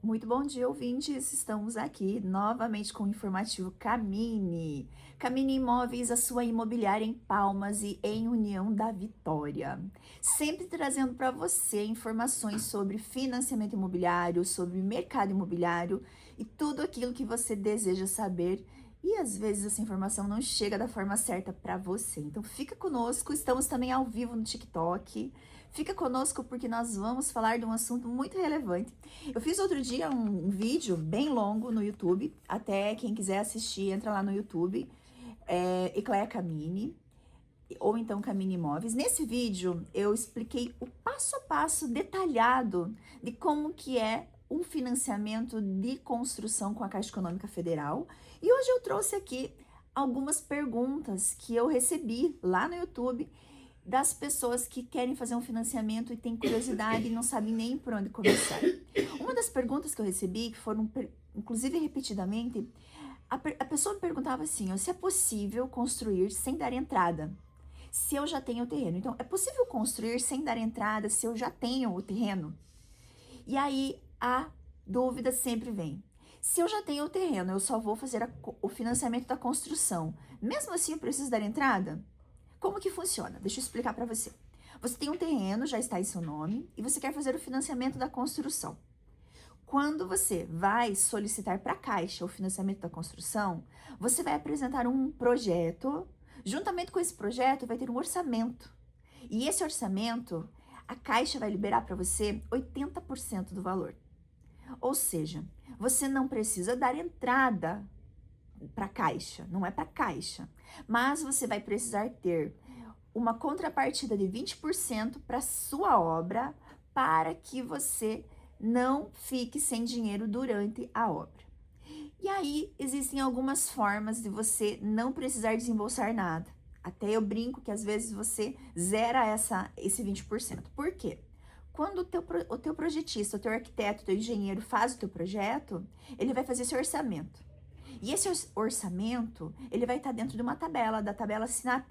Muito bom dia, ouvintes. Estamos aqui novamente com o informativo Camini. Camini Imóveis, a sua imobiliária em Palmas e em União da Vitória. Sempre trazendo para você informações sobre financiamento imobiliário, sobre mercado imobiliário e tudo aquilo que você deseja saber. E às vezes essa informação não chega da forma certa para você. Então fica conosco, estamos também ao vivo no TikTok. Fica conosco porque nós vamos falar de um assunto muito relevante. Eu fiz outro dia um vídeo bem longo no YouTube, até quem quiser assistir, entra lá no YouTube, Ecleia Camini, ou então Camini Imóveis. Nesse vídeo, eu expliquei o passo a passo detalhado de como que é um financiamento de construção com a Caixa Econômica Federal. E hoje eu trouxe aqui algumas perguntas que eu recebi lá no YouTube das pessoas que querem fazer um financiamento e têm curiosidade e não sabem nem por onde começar. Uma das perguntas que eu recebi, que foram inclusive repetidamente, a pessoa me perguntava assim, se é possível construir sem dar entrada, se eu já tenho o terreno. Então, é possível construir sem dar entrada se eu já tenho o terreno? E aí a dúvida sempre vem. Se eu já tenho o terreno, eu só vou fazer o financiamento da construção. Mesmo assim, eu preciso dar entrada? Como que funciona? Deixa eu explicar para você. Você tem um terreno, já está em seu nome, e você quer fazer o financiamento da construção. Quando você vai solicitar para a Caixa o financiamento da construção, você vai apresentar um projeto. Juntamente com esse projeto, vai ter um orçamento. E esse orçamento, a Caixa vai liberar para você 80% do valor. Ou seja, você não precisa dar entrada para Caixa, não é para Caixa, mas você vai precisar ter uma contrapartida de 20% para sua obra, para que você não fique sem dinheiro durante a obra. E aí existem algumas formas de você não precisar desembolsar nada. Até eu brinco que às vezes você zera esse 20%. Por quê? Quando o teu projetista, o teu arquiteto, o teu engenheiro faz o teu projeto, ele vai fazer esse orçamento. E esse orçamento, ele vai estar dentro de uma tabela, da tabela SINAP.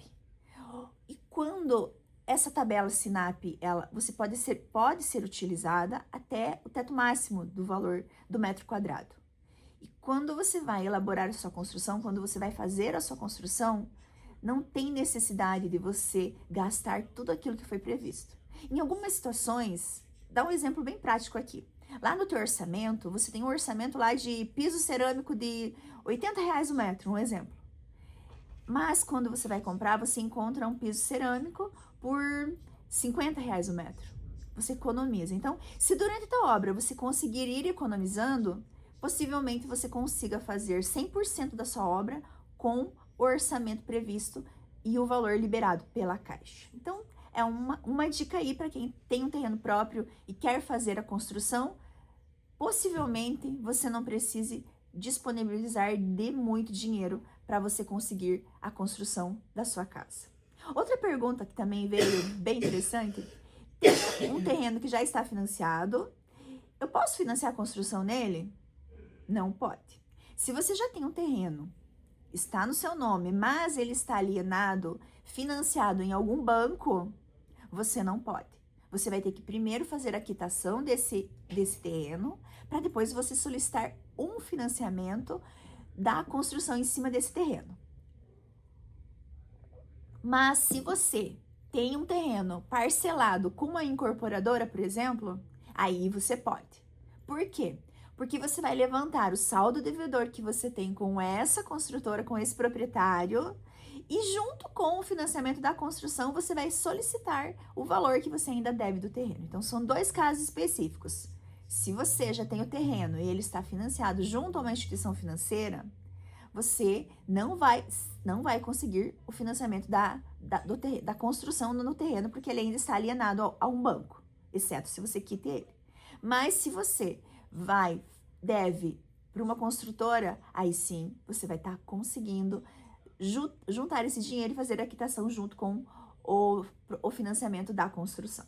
E quando essa tabela SINAP, você pode ser utilizada até o teto máximo do valor do metro quadrado. E quando você vai elaborar a sua construção, quando você vai fazer a sua construção, não tem necessidade de você gastar tudo aquilo que foi previsto. Em algumas situações, dá um exemplo bem prático aqui. Lá no teu orçamento, você tem um orçamento lá de piso cerâmico de R$ 80 o metro, um exemplo. Mas quando você vai comprar, você encontra um piso cerâmico por R$ 50 o metro. Você economiza. Então, se durante a tua obra você conseguir ir economizando, possivelmente você consiga fazer 100% da sua obra com o orçamento previsto e o valor liberado pela Caixa. Então, é uma dica aí para quem tem um terreno próprio e quer fazer a construção. Possivelmente você não precise disponibilizar de muito dinheiro para você conseguir a construção da sua casa. Outra pergunta que também veio bem interessante: tem um terreno que já está financiado, eu posso financiar a construção nele? Não pode. Se você já tem um terreno, está no seu nome, mas ele está alienado, financiado em algum banco, você não pode. Você vai ter que primeiro fazer a quitação desse terreno, para depois você solicitar um financiamento da construção em cima desse terreno. Mas se você tem um terreno parcelado com uma incorporadora, por exemplo, aí você pode. Por quê? Porque você vai levantar o saldo devedor que você tem com essa construtora, com esse proprietário, e junto com o financiamento da construção, você vai solicitar o valor que você ainda deve do terreno. Então, são dois casos específicos. Se você já tem o terreno e ele está financiado junto a uma instituição financeira, você não vai conseguir o financiamento da construção no terreno, porque ele ainda está alienado a um banco, exceto se você quita ele. Mas se você deve para uma construtora, aí sim, você vai estar conseguindo juntar esse dinheiro e fazer a quitação junto com o financiamento da construção.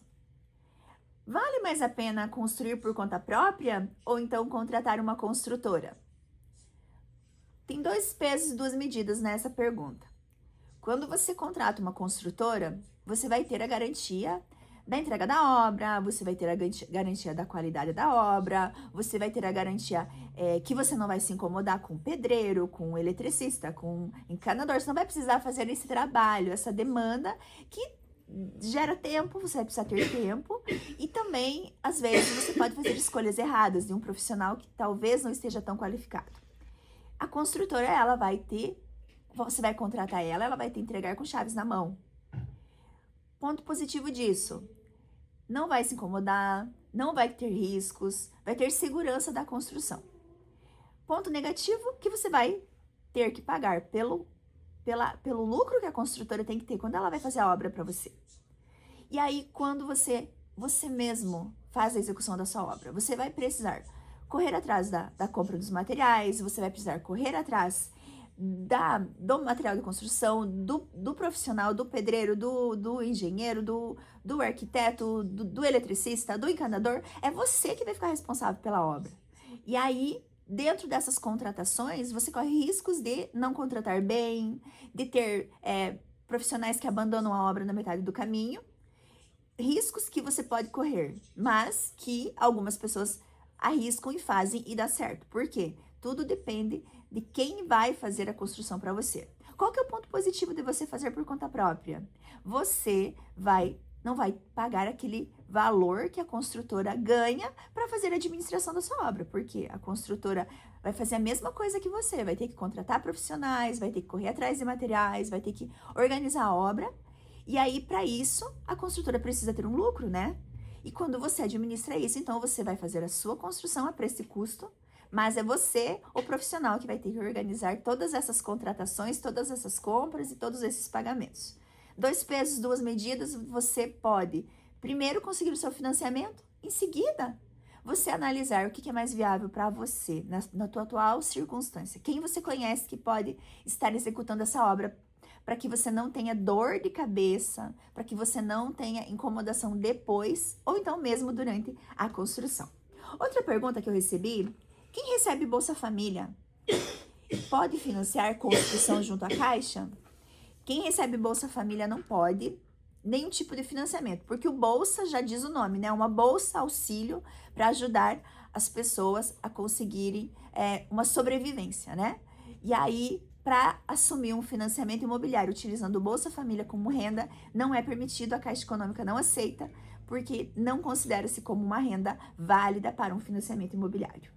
Vale mais a pena construir por conta própria ou então contratar uma construtora? Tem dois pesos e duas medidas nessa pergunta. Quando você contrata uma construtora, você vai ter a garantia da entrega da obra, você vai ter a garantia da qualidade da obra, você vai ter a garantia que você não vai se incomodar com pedreiro, com eletricista, com encanador, você não vai precisar fazer esse trabalho, essa demanda que gera tempo, você vai precisar ter tempo, e também, às vezes, você pode fazer escolhas erradas de um profissional que talvez não esteja tão qualificado. A construtora, ela vai ter, você vai contratar ela, ela vai te entregar com chaves na mão. Ponto positivo disso, não vai se incomodar, não vai ter riscos, vai ter segurança da construção. Ponto negativo, que você vai ter que pagar pelo lucro que a construtora tem que ter quando ela vai fazer a obra para você. E aí, quando você mesmo faz a execução da sua obra, você vai precisar correr atrás da compra dos materiais, você vai precisar correr atrás do material de construção, do profissional, do pedreiro, do engenheiro, do arquiteto, do eletricista, do encanador. É você que vai ficar responsável pela obra. E aí, dentro dessas contratações, você corre riscos de não contratar bem, de ter profissionais que abandonam a obra na metade do caminho, riscos que você pode correr, mas que algumas pessoas arriscam e fazem e dá certo. Por quê? Tudo depende de quem vai fazer a construção para você. Qual que é o ponto positivo de você fazer por conta própria? Você não vai pagar aquele valor que a construtora ganha para fazer a administração da sua obra, porque a construtora vai fazer a mesma coisa que você, vai ter que contratar profissionais, vai ter que correr atrás de materiais, vai ter que organizar a obra, e aí para isso a construtora precisa ter um lucro, né? E quando você administra isso, então você vai fazer a sua construção a preço e custo, mas é você, o profissional, que vai ter que organizar todas essas contratações, todas essas compras e todos esses pagamentos. 2 pesos, 2 medidas, você pode primeiro conseguir o seu financiamento, em seguida você analisar o que é mais viável para você, na tua atual circunstância. Quem você conhece que pode estar executando essa obra para que você não tenha dor de cabeça, para que você não tenha incomodação depois, ou então mesmo durante a construção. Outra pergunta que eu recebi: quem recebe Bolsa Família pode financiar construção junto à Caixa? Quem recebe Bolsa Família não pode nenhum tipo de financiamento, porque o Bolsa já diz o nome, né? Uma bolsa auxílio para ajudar as pessoas a conseguirem uma sobrevivência, né? E aí, para assumir um financiamento imobiliário utilizando o Bolsa Família como renda, não é permitido, a Caixa Econômica não aceita, porque não considera-se como uma renda válida para um financiamento imobiliário.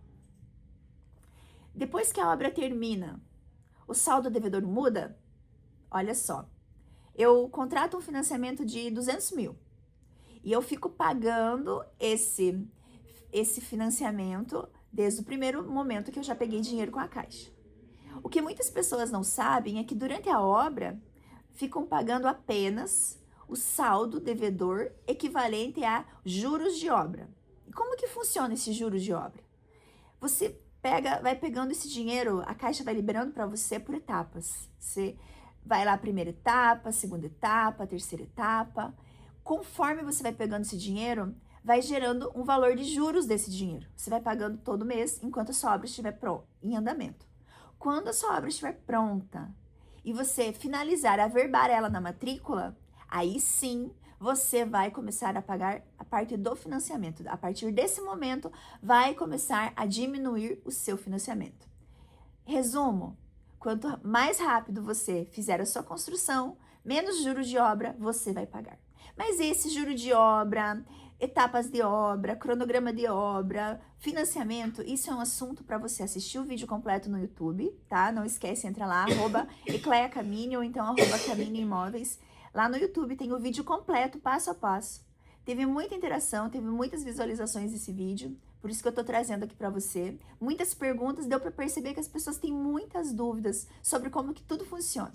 Depois que a obra termina, o saldo devedor muda? Olha só, eu contrato um financiamento de 200 mil e eu fico pagando esse financiamento desde o primeiro momento que eu já peguei dinheiro com a Caixa. O que muitas pessoas não sabem é que durante a obra ficam pagando apenas o saldo devedor equivalente a juros de obra. E como que funciona esse juros de obra? Você vai pegando esse dinheiro, a Caixa vai liberando para você por etapas. Você vai lá, primeira etapa, segunda etapa, terceira etapa. Conforme você vai pegando esse dinheiro, vai gerando um valor de juros desse dinheiro. Você vai pagando todo mês enquanto a sua obra estiver em andamento. Quando a sua obra estiver pronta e você finalizar, averbar ela na matrícula, aí sim você vai começar a pagar a parte do financiamento. A partir desse momento, vai começar a diminuir o seu financiamento. Resumo: quanto mais rápido você fizer a sua construção, menos juros de obra você vai pagar. Mas esse juro de obra, etapas de obra, cronograma de obra, financiamento, isso é um assunto para você assistir o vídeo completo no YouTube, tá? Não esquece, entra lá, @ecleacamini ou então @camini imóveis. Lá no YouTube tem o vídeo completo, passo a passo. Teve muita interação, teve muitas visualizações desse vídeo, por isso que eu tô trazendo aqui para você. Muitas perguntas, deu para perceber que as pessoas têm muitas dúvidas sobre como que tudo funciona.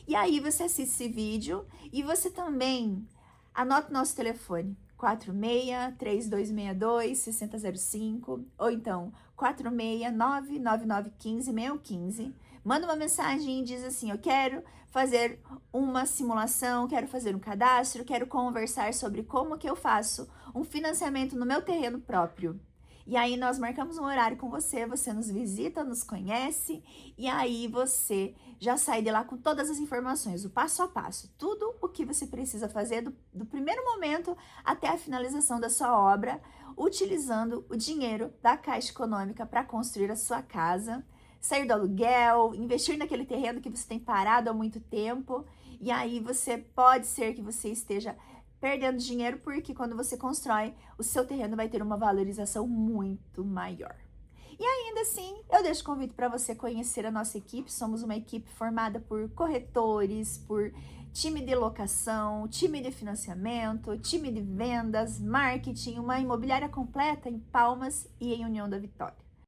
E aí você assiste esse vídeo e você também anota o nosso telefone, 46-3262-6005, ou então 469-9915-6115. Manda uma mensagem e diz assim: eu quero fazer uma simulação, quero fazer um cadastro, quero conversar sobre como que eu faço um financiamento no meu terreno próprio. E aí nós marcamos um horário com você, você nos visita, nos conhece, e aí você já sai de lá com todas as informações, o passo a passo, tudo o que você precisa fazer do primeiro momento até a finalização da sua obra, utilizando o dinheiro da Caixa Econômica para construir a sua casa, sair do aluguel, investir naquele terreno que você tem parado há muito tempo, e aí você pode ser que você esteja perdendo dinheiro porque quando você constrói, o seu terreno vai ter uma valorização muito maior. E ainda assim, eu deixo o convite para você conhecer a nossa equipe. Somos uma equipe formada por corretores, por time de locação, time de financiamento, time de vendas, marketing, uma imobiliária completa em Palmas e em União da Vitória.